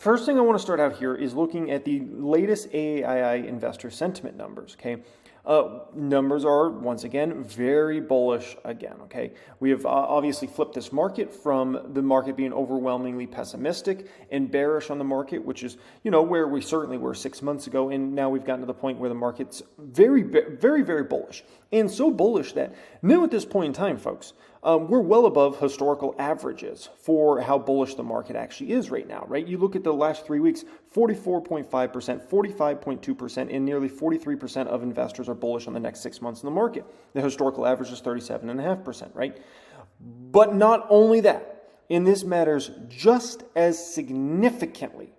first thing I want to start out here is looking at the latest AAII investor sentiment numbers, okay? Numbers are, once again, very bullish again, okay? We have obviously flipped this market from the market being overwhelmingly pessimistic and bearish on the market, which is, where we certainly were 6 months ago, and now we've gotten to the point where the market's very, very, very bullish. And so bullish that now at this point in time, folks, we're well above historical averages for how bullish the market actually is right now, right? You look at the last 3 weeks, 44.5%, 45.2%, and nearly 43% of investors are bullish on the next 6 months in the market. The historical average is 37.5%, right? But not only that, and this matters just as significantly,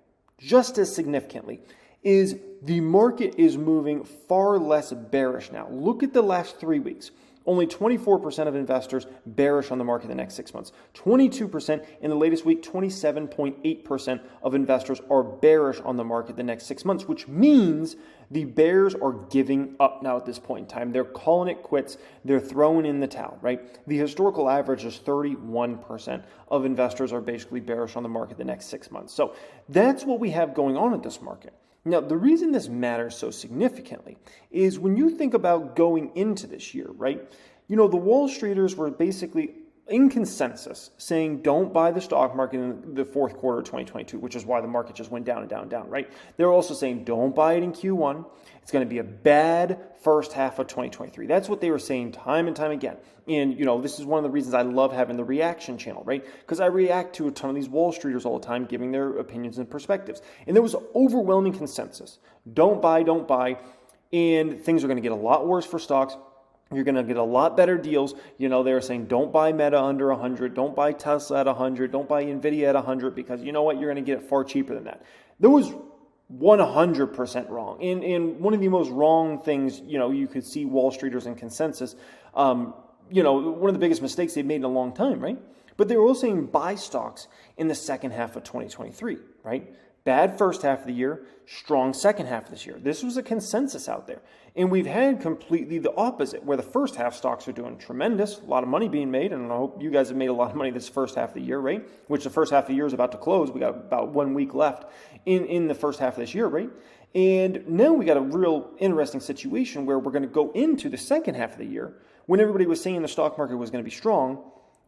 is the market is moving far less bearish now. Look at the last 3 weeks. Only 24% of investors bearish on the market in the next 6 months. 22% in the latest week, 27.8% of investors are bearish on the market the next 6 months, which means the bears are giving up now at this point in time. They're calling it quits. They're throwing in the towel, right? The historical average is 31% of investors are basically bearish on the market the next 6 months. So that's what we have going on at this market. Now, the reason this matters so significantly is when you think about going into this year, right? The Wall Streeters were basically in consensus saying don't buy the stock market in the fourth quarter of 2022, which is why the market just went down and down and down, right? They're also saying don't buy it in Q1. It's going to be a bad first half of 2023. That's what they were saying time and time again. And, this is one of the reasons I love having the reaction channel, right? Because I react to a ton of these Wall Streeters all the time, giving their opinions and perspectives. And there was overwhelming consensus. Don't buy. And things are going to get a lot worse for stocks. You're going to get a lot better deals. They were saying don't buy Meta under 100, don't buy Tesla at 100, don't buy Nvidia at 100, because you know what? You're going to get it far cheaper than that. There was 100% wrong. And one of the most wrong things, you could see Wall Streeters in consensus, one of the biggest mistakes they've made in a long time, right? But they were all saying buy stocks in the second half of 2023, right? Bad first half of the year, strong second half of this year. This was a consensus out there. And we've had completely the opposite, where the first half stocks are doing tremendous, a lot of money being made, and I hope you guys have made a lot of money this first half of the year, right? Which the first half of the year is about to close. We got about 1 week left in the first half of this year, right? And now we got a real interesting situation where we're going to go into the second half of the year when everybody was saying the stock market was going to be strong,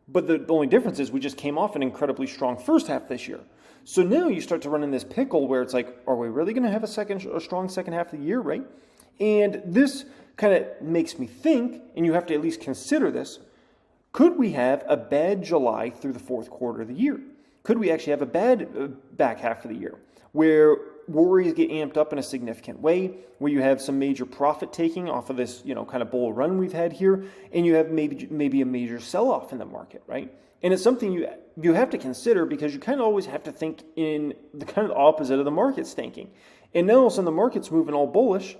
but the only difference is we just came off an incredibly strong first half this year. So now you start to run in this pickle where it's like, are we really going to have a strong second half of the year, right? And this kind of makes me think, and you have to at least consider this, could we have a bad July through the fourth quarter of the year? Could we actually have a bad back half of the year where worries get amped up in a significant way, where you have some major profit taking off of this, kind of bull run we've had here, and you have maybe a major sell-off in the market, right? And it's something you have to consider, because you kind of always have to think in the kind of opposite of the market's thinking. And now all of a sudden the market's moving all bullish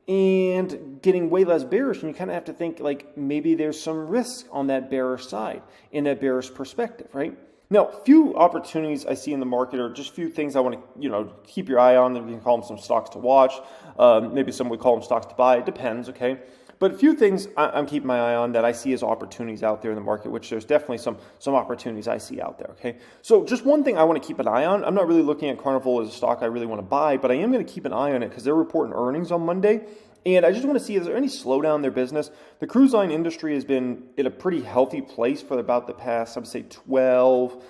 and getting way less bearish, and you kind of have to think like maybe there's some risk on that bearish side, in that bearish perspective, right? Now, few opportunities I see in the market, or just few things I want to, keep your eye on. We can call them some stocks to watch. Maybe some would call them stocks to buy. It depends, okay? But a few things I'm keeping my eye on that I see as opportunities out there in the market, which there's definitely some opportunities I see out there, okay? So just one thing I want to keep an eye on. I'm not really looking at Carnival as a stock I really want to buy, but I am going to keep an eye on it because they're reporting earnings on Monday. And I just want to see, is there any slowdown in their business? The cruise line industry has been in a pretty healthy place for about the past, I would say, 12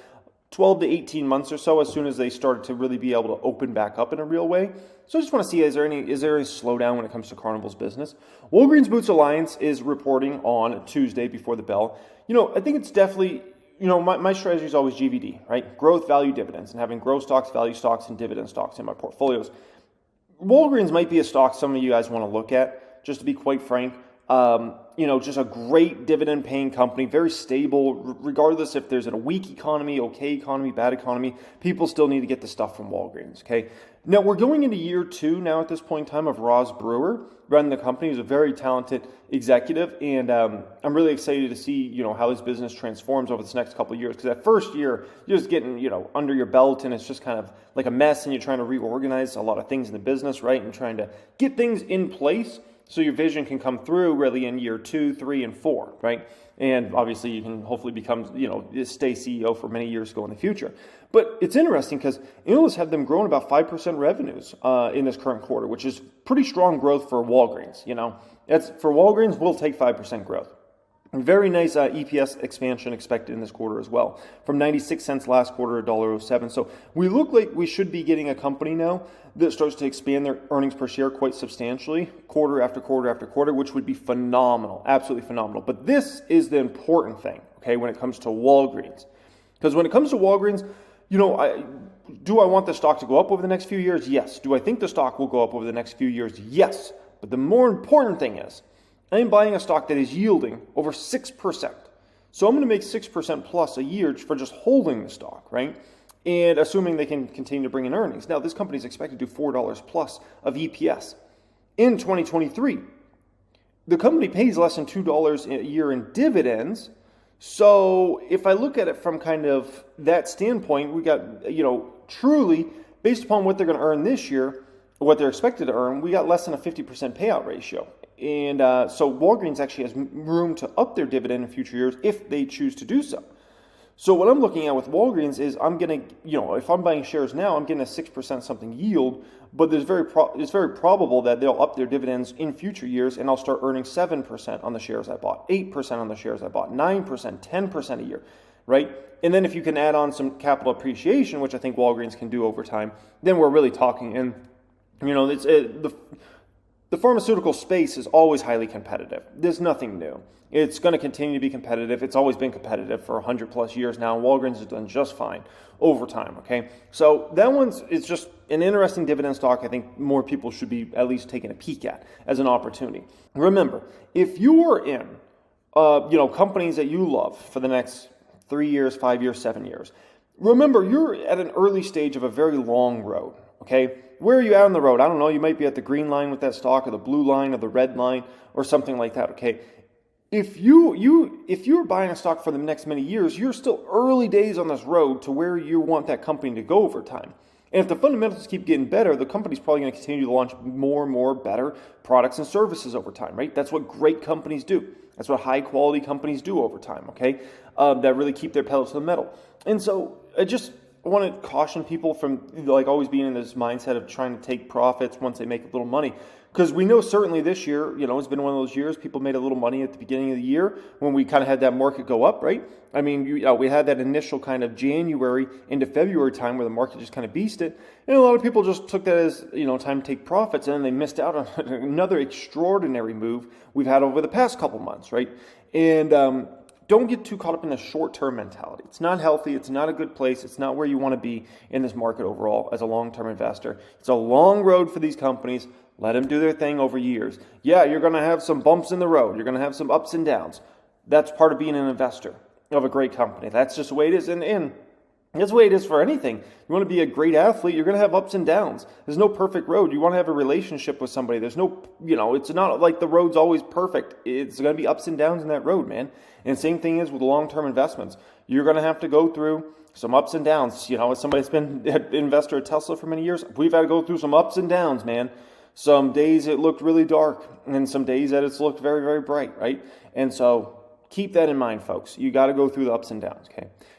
to 18 months or so, as soon as they started to really be able to open back up in a real way. So I just want to see, is there any slowdown when it comes to Carnival's business? Walgreens Boots Alliance is reporting on Tuesday before the bell. I think it's definitely, my strategy is always GVD, right? Growth, value, dividends, and having growth stocks, value stocks, and dividend stocks in my portfolios. Walgreens might be a stock some of you guys want to look at, just to be quite frank. Just a great dividend paying company, very stable, regardless if there's a weak economy, okay economy, bad economy, people still need to get the stuff from Walgreens, okay? Now, we're going into year 2 now at this point in time of Roz Brewer running the company. He's a very talented executive, and I'm really excited to see, how his business transforms over this next couple of years, because that first year, you're just getting, under your belt, and it's just kind of like a mess, and you're trying to reorganize a lot of things in the business, right, and trying to get things in place So your vision can come through really in year 2, 3, and 4, right? And obviously you can hopefully become, stay CEO for many years to go in the future. But it's interesting because analysts have them growing about 5% revenues in this current quarter, which is pretty strong growth for Walgreens. That's for Walgreens, we'll take 5% growth. Very nice EPS expansion expected in this quarter as well, from 96 cents last quarter to $1.07. So we look like we should be getting a company now that starts to expand their earnings per share quite substantially, quarter after quarter after quarter, which would be phenomenal, absolutely phenomenal. But this is the important thing, okay, when it comes to Walgreens. Because when it comes to Walgreens, do I want the stock to go up over the next few years? Yes. Do I think the stock will go up over the next few years? Yes. But the more important thing is, I'm buying a stock that is yielding over 6%. So I'm going to make 6% plus a year for just holding the stock, right? And assuming they can continue to bring in earnings. Now, this company is expected to do $4 plus of EPS in 2023. The company pays less than $2 a year in dividends. So if I look at it from kind of that standpoint, we got, truly, based upon what they're going to earn this year, what they're expected to earn, we got less than a 50% payout ratio. And so Walgreens actually has room to up their dividend in future years if they choose to do so. So what I'm looking at with Walgreens is I'm going to, if I'm buying shares now, I'm getting a 6% something yield, but it's very probable that they'll up their dividends in future years and I'll start earning 7% on the shares I bought, 8% on the shares I bought, 9%, 10% a year, right? And then if you can add on some capital appreciation, which I think Walgreens can do over time, then we're really talking. And, the pharmaceutical space is always highly competitive. There's nothing new. It's going to continue to be competitive. It's always been competitive for 100 plus years now. And Walgreens has done just fine over time. Okay, so that it's just an interesting dividend stock. I think more people should be at least taking a peek at as an opportunity. Remember, if you are in, companies that you love for the next 3 years, 5 years, 7 years, remember you're at an early stage of a very long road. Okay. Where are you at on the road? I don't know. You might be at the green line with that stock or the blue line or the red line or something like that, okay? If you're buying a stock for the next many years, you're still early days on this road to where you want that company to go over time. And if the fundamentals keep getting better, the company's probably going to continue to launch more and more better products and services over time, right? That's what great companies do. That's what high quality companies do over time, okay? That really keep their pedal to the metal. And so I want to caution people from always being in this mindset of trying to take profits once they make a little money. Because we know certainly this year, it's been one of those years people made a little money at the beginning of the year when we kind of had that market go up, right? I mean, we had that initial kind of January into February time where the market just kind of beasted. And a lot of people just took that as, time to take profits. And then they missed out on another extraordinary move we've had over the past couple months, right? And, don't get too caught up in the short-term mentality. It's not healthy. It's not a good place. It's not where you want to be in this market overall as a long-term investor. It's a long road for these companies. Let them do their thing over years. Yeah, you're going to have some bumps in the road. You're going to have some ups and downs. That's part of being an investor of a great company. That's just the way it is. And that's the way it is for anything. You want to be a great athlete, you're going to have ups and downs. There's no perfect road. You want to have a relationship with somebody. There's no, it's not like the road's always perfect. It's going to be ups and downs in that road, man. And same thing is with long-term investments. You're going to have to go through some ups and downs. As somebody that's been an investor at Tesla for many years, we've had to go through some ups and downs, man. Some days it looked really dark, and some days that it's looked very, very bright, right? And so keep that in mind, folks. You got to go through the ups and downs, okay?